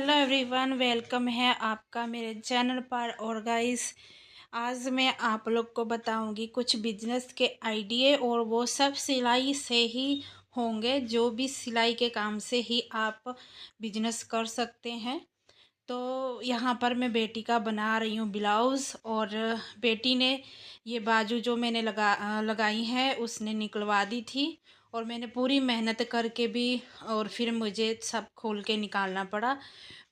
Hello everyone, welcome है आपका मेरे चैनल पर। और गाइस, आज मैं आप लोग को बताऊंगी कुछ बिजनेस के आइडिया, और वो सब सिलाई से ही होंगे। जो भी सिलाई के काम से ही आप बिजनेस कर सकते हैं। तो यहाँ पर मैं बेटी का बना रही हूँ ब्लाउज़। और बेटी ने ये बाजू जो मैंने लगाई है उसने निकलवा दी थी। और मैंने पूरी मेहनत करके भी, और फिर मुझे सब खोल के निकालना पड़ा।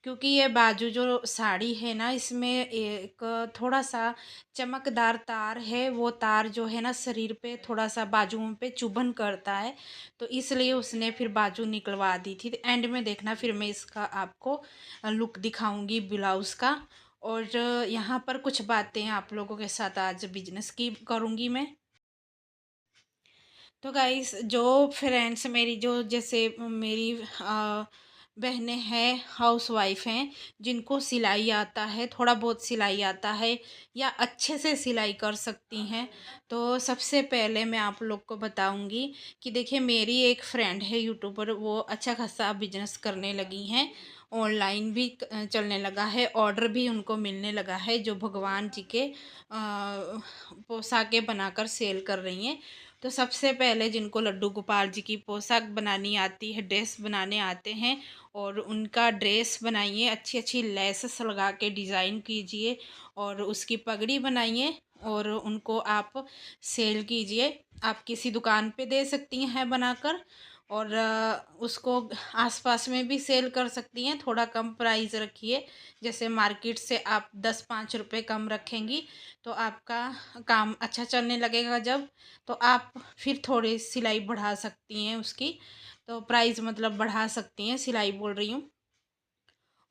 क्योंकि ये बाजू जो साड़ी है ना, इसमें एक थोड़ा सा चमकदार तार है। वो तार जो है ना, शरीर पे थोड़ा सा बाजुओं पे चुभन करता है। तो इसलिए उसने फिर बाजू निकलवा दी थी। एंड में देखना, फिर मैं इसका आपको लुक दिखाऊंगी ब्लाउज़ का। और यहाँ पर कुछ बातें आप लोगों के साथ आज बिजनेस की करूँगी मैं। तो गाइस, जो फ्रेंड्स मेरी, जो जैसे मेरी बहनें हैं, हाउस वाइफ हैं, जिनको सिलाई आता है, थोड़ा बहुत सिलाई आता है या अच्छे से सिलाई कर सकती हैं, तो सबसे पहले मैं आप लोग को बताऊंगी कि देखिए, मेरी एक फ्रेंड है यूट्यूबर, वो अच्छा खासा बिजनेस करने लगी हैं। ऑनलाइन भी चलने लगा है, ऑर्डर भी उनको मिलने लगा है, जो भगवान जी के पोशाकें बनाकर सेल कर रही हैं। तो सबसे पहले जिनको लड्डू गोपाल जी की पोशाक बनानी आती है, ड्रेस बनाने आते हैं, और उनका ड्रेस बनाइए, अच्छी अच्छी लेसेस लगा के डिज़ाइन कीजिए, और उसकी पगड़ी बनाइए, और उनको आप सेल कीजिए। आप किसी दुकान पे दे सकती हैं बनाकर, और उसको आसपास में भी सेल कर सकती हैं। थोड़ा कम प्राइस रखिए, जैसे मार्केट से आप 10-5 रुपए कम रखेंगी तो आपका काम अच्छा चलने लगेगा। जब तो आप फिर थोड़ी सिलाई बढ़ा सकती हैं उसकी, तो प्राइस मतलब बढ़ा सकती हैं, सिलाई बोल रही हूँ।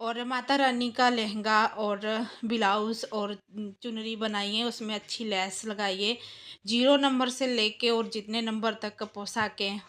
और माता रानी का लहंगा और ब्लाउज़ और चुनरी बनाइए, उसमें अच्छी लेस लगाइए। 0 नंबर से लेके और जितने नंबर तक का पोशाकें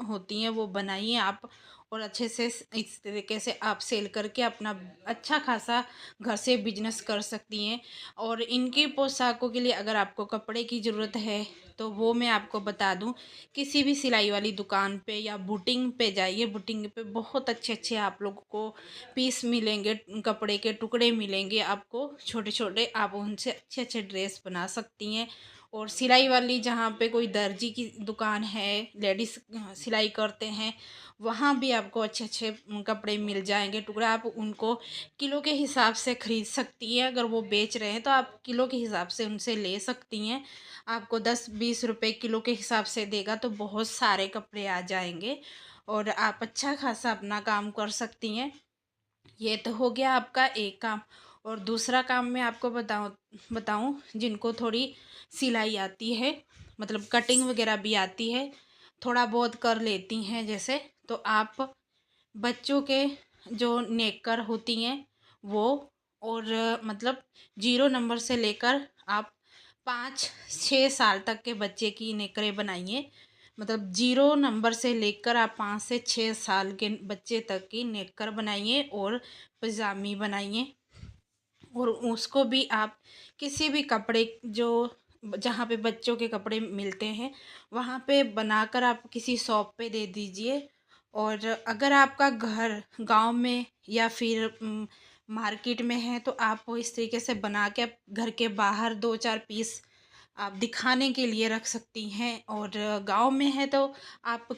होती हैं वो बनाइए आप। और अच्छे से इस तरीके से आप सेल करके अपना अच्छा खासा घर से बिजनेस कर सकती हैं। और इनकी पोशाकों के लिए अगर आपको कपड़े की ज़रूरत है, तो वो मैं आपको बता दूं, किसी भी सिलाई वाली दुकान पे या बुटीक पे जाइए। बुटीक पे बहुत अच्छे अच्छे आप लोगों को पीस मिलेंगे, कपड़े के टुकड़े मिलेंगे आपको छोटे छोटे। आप उनसे अच्छे अच्छे ड्रेस बना सकती हैं। और सिलाई वाली जहाँ पे कोई दर्जी की दुकान है, लेडीज़ सिलाई करते हैं, वहाँ भी आपको अच्छे अच्छे कपड़े मिल जाएंगे टुकड़ा। आप उनको किलो के हिसाब से ख़रीद सकती हैं। अगर वो बेच रहे हैं तो आप किलो के हिसाब से उनसे ले सकती हैं। आपको 10-20 रुपए किलो के हिसाब से देगा तो बहुत सारे कपड़े आ जाएंगे, और आप अच्छा खासा अपना काम कर सकती हैं। ये तो हो गया आपका एक काम। और दूसरा काम मैं आपको बताऊं बताऊं जिनको थोड़ी सिलाई आती है, मतलब कटिंग वगैरह भी आती है, थोड़ा बहुत कर लेती हैं जैसे, तो आप बच्चों के जो नेकर होती हैं वो, और मतलब 0 नंबर से लेकर आप 5-6 साल तक के बच्चे की नेकरें बनाइए। मतलब 0 नंबर से लेकर आप 5 से 6 साल के बच्चे तक की नेकर बनाइए और पजामी बनाइए। और उसको भी आप किसी भी कपड़े, जो जहाँ पे बच्चों के कपड़े मिलते हैं, वहाँ पे बनाकर आप किसी शॉप पे दे दीजिए। और अगर आपका घर गांव में या फिर मार्केट में है, तो आप वो इस तरीके से बना के आप घर के बाहर 2-4 पीस आप दिखाने के लिए रख सकती हैं। और गांव में है तो आप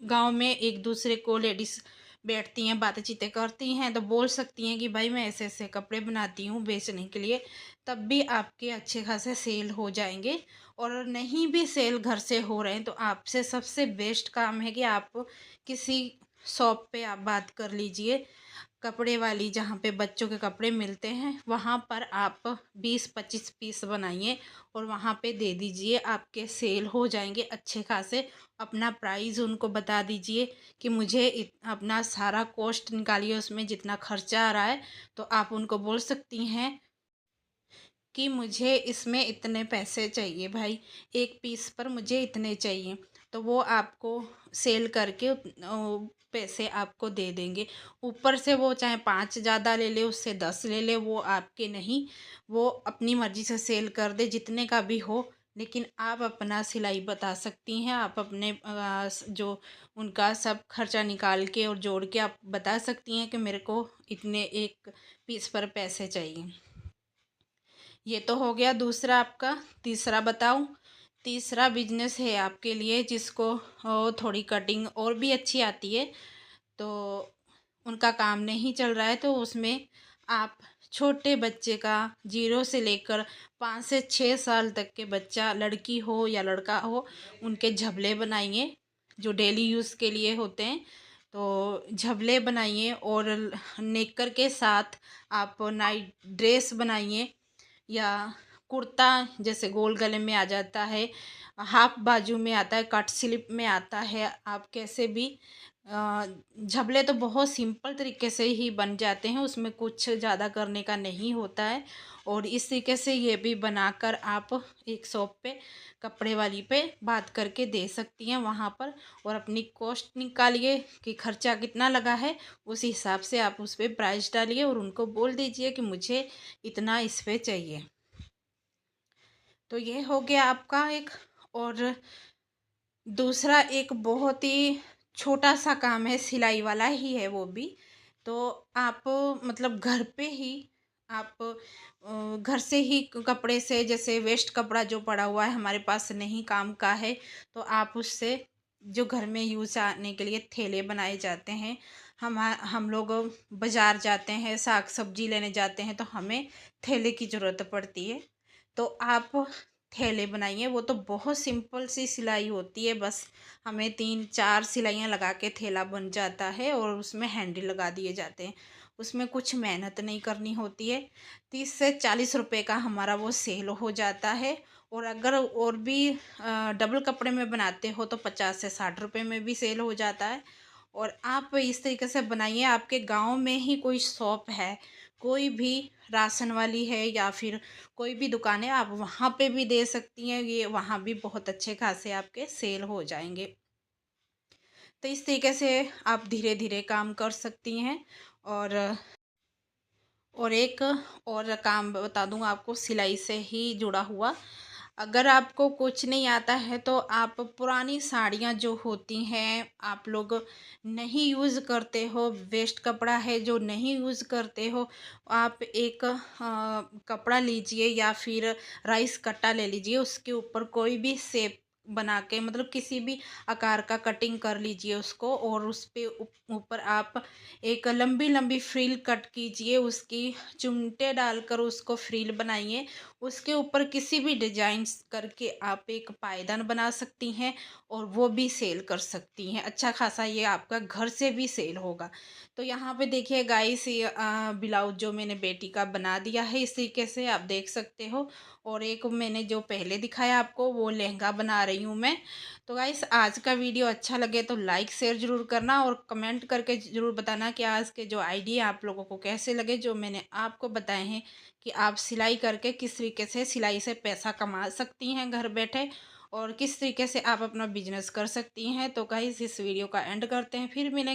गांव में एक दूसरे को लेडीज़ बैठती हैं, बातें चीतें करती हैं, तो बोल सकती हैं कि भाई मैं ऐसे ऐसे कपड़े बनाती हूँ बेचने के लिए। तब भी आपके अच्छे खासे सेल हो जाएंगे। और नहीं भी सेल घर से हो रहे हैं, तो आपसे सबसे बेस्ट काम है कि आप किसी शॉप पे आप बात कर लीजिए, कपड़े वाली जहाँ पे बच्चों के कपड़े मिलते हैं, वहाँ पर आप 20-25 पीस बनाइए और वहाँ पे दे दीजिए। आपके सेल हो जाएंगे अच्छे खासे। अपना प्राइस उनको बता दीजिए कि मुझे अपना सारा कॉस्ट निकालिए, उसमें जितना खर्चा आ रहा है। तो आप उनको बोल सकती हैं कि मुझे इसमें इतने पैसे चाहिए भाई, एक पीस पर मुझे इतने चाहिए। तो वो आपको सेल करके पैसे आपको दे देंगे। ऊपर से वो चाहे 5 ज़्यादा ले ले, उससे 10 ले ले, वो आपके नहीं, वो अपनी मर्ज़ी से सेल कर दे, जितने का भी हो लेकिन आप अपना सिलाई बता सकती हैं। आप अपने जो उनका सब खर्चा निकाल के और जोड़ के आप बता सकती हैं कि मेरे को इतने एक पीस पर पैसे चाहिए। ये तो हो गया दूसरा आपका। तीसरा बताऊं? तीसरा बिजनेस है आपके लिए जिसको थोड़ी कटिंग और भी अच्छी आती है, तो उनका काम नहीं चल रहा है, तो उसमें आप छोटे बच्चे का, 0 से लेकर 5 से 6 साल तक के बच्चा, लड़की हो या लड़का हो, उनके झबले बनाइए जो डेली यूज़ के लिए होते हैं। तो झबले बनाइए और नेकर के साथ आप नाइट ड्रेस बनाइए, या कुर्ता जैसे गोल गले में आ जाता है, हाफ बाजू में आता है, कट स्लिप में आता है, आप कैसे भी झबले तो बहुत सिंपल तरीके से ही बन जाते हैं, उसमें कुछ ज़्यादा करने का नहीं होता है। और इस तरीके से ये भी बनाकर आप एक शॉप पे, कपड़े वाली पे बात करके दे सकती हैं वहाँ पर, और अपनी कॉस्ट निकालिए कि खर्चा कितना लगा है, उस हिसाब से आप उस पर प्राइस डालिए और उनको बोल दीजिए कि मुझे इतना इस पे चाहिए। तो ये हो गया आपका एक। और दूसरा एक बहुत ही छोटा सा काम है, सिलाई वाला ही है वो भी। तो आप मतलब घर पे ही आप घर से ही कपड़े से, जैसे वेस्ट कपड़ा जो पड़ा हुआ है हमारे पास नहीं काम का है, तो आप उससे जो घर में यूज़ आने के लिए थैले बनाए जाते हैं। हम लोग बाज़ार जाते हैं, साग सब्जी लेने जाते हैं, तो हमें थैले की ज़रूरत पड़ती है। तो आप थैले बनाइए, वो तो बहुत सिंपल सी सिलाई होती है, बस हमें 3-4 सिलाइयाँ लगा के थैला बन जाता है और उसमें हैंडल लगा दिए जाते हैं। उसमें कुछ मेहनत नहीं करनी होती है। 30 से 40 रुपए का हमारा वो सेल हो जाता है। और अगर और भी डबल कपड़े में बनाते हो तो 50 से 60 रुपए में भी सेल हो जाता है। और आप इस तरीके से बनाइए। आपके गांव में ही कोई शॉप है, कोई भी राशन वाली है, या फिर कोई भी दुकान है, आप वहाँ पे भी दे सकती हैं। ये वहाँ भी बहुत अच्छे खासे आपके सेल हो जाएंगे। तो इस तरीके से आप धीरे धीरे काम कर सकती हैं। और एक और काम बता दूँ आपको, सिलाई से ही जुड़ा हुआ। अगर आपको कुछ नहीं आता है तो आप पुरानी साड़ियाँ जो होती हैं, आप लोग नहीं यूज़ करते हो, वेस्ट कपड़ा है जो नहीं यूज़ करते हो, आप एक कपड़ा लीजिए या फिर राइस कट्टा ले लीजिए, उसके ऊपर कोई भी शेप बना के, मतलब किसी भी आकार का कटिंग कर लीजिए उसको, और उस पे ऊपर आप एक लंबी लंबी फ्रिल कट कीजिए, उसकी चुमटे डालकर उसको फ्रिल बनाइए। उसके ऊपर किसी भी डिजाइन करके आप एक पायदान बना सकती हैं, और वो भी सेल कर सकती हैं। अच्छा खासा ये आपका घर से भी सेल होगा। तो यहाँ पे देखिए गाइस, ये ब्लाउज जो मैंने बेटी का बना दिया है, इस तरीके से आप देख सकते हो। और एक मैंने जो पहले दिखाया आपको, वो लहंगा बना रही हूँ मैं। तो गाइस, आज का वीडियो अच्छा लगे तो लाइक शेयर ज़रूर करना, और कमेंट करके ज़रूर बताना कि आज के जो आइडिया आप लोगों को कैसे लगे, जो मैंने आपको बताए हैं कि आप सिलाई करके किस तरीके से सिलाई से पैसा कमा सकती हैं घर बैठे, और किस तरीके से आप अपना बिजनेस कर सकती हैं। तो गाइस, इस वीडियो का एंड करते हैं, फिर मिलेंगे।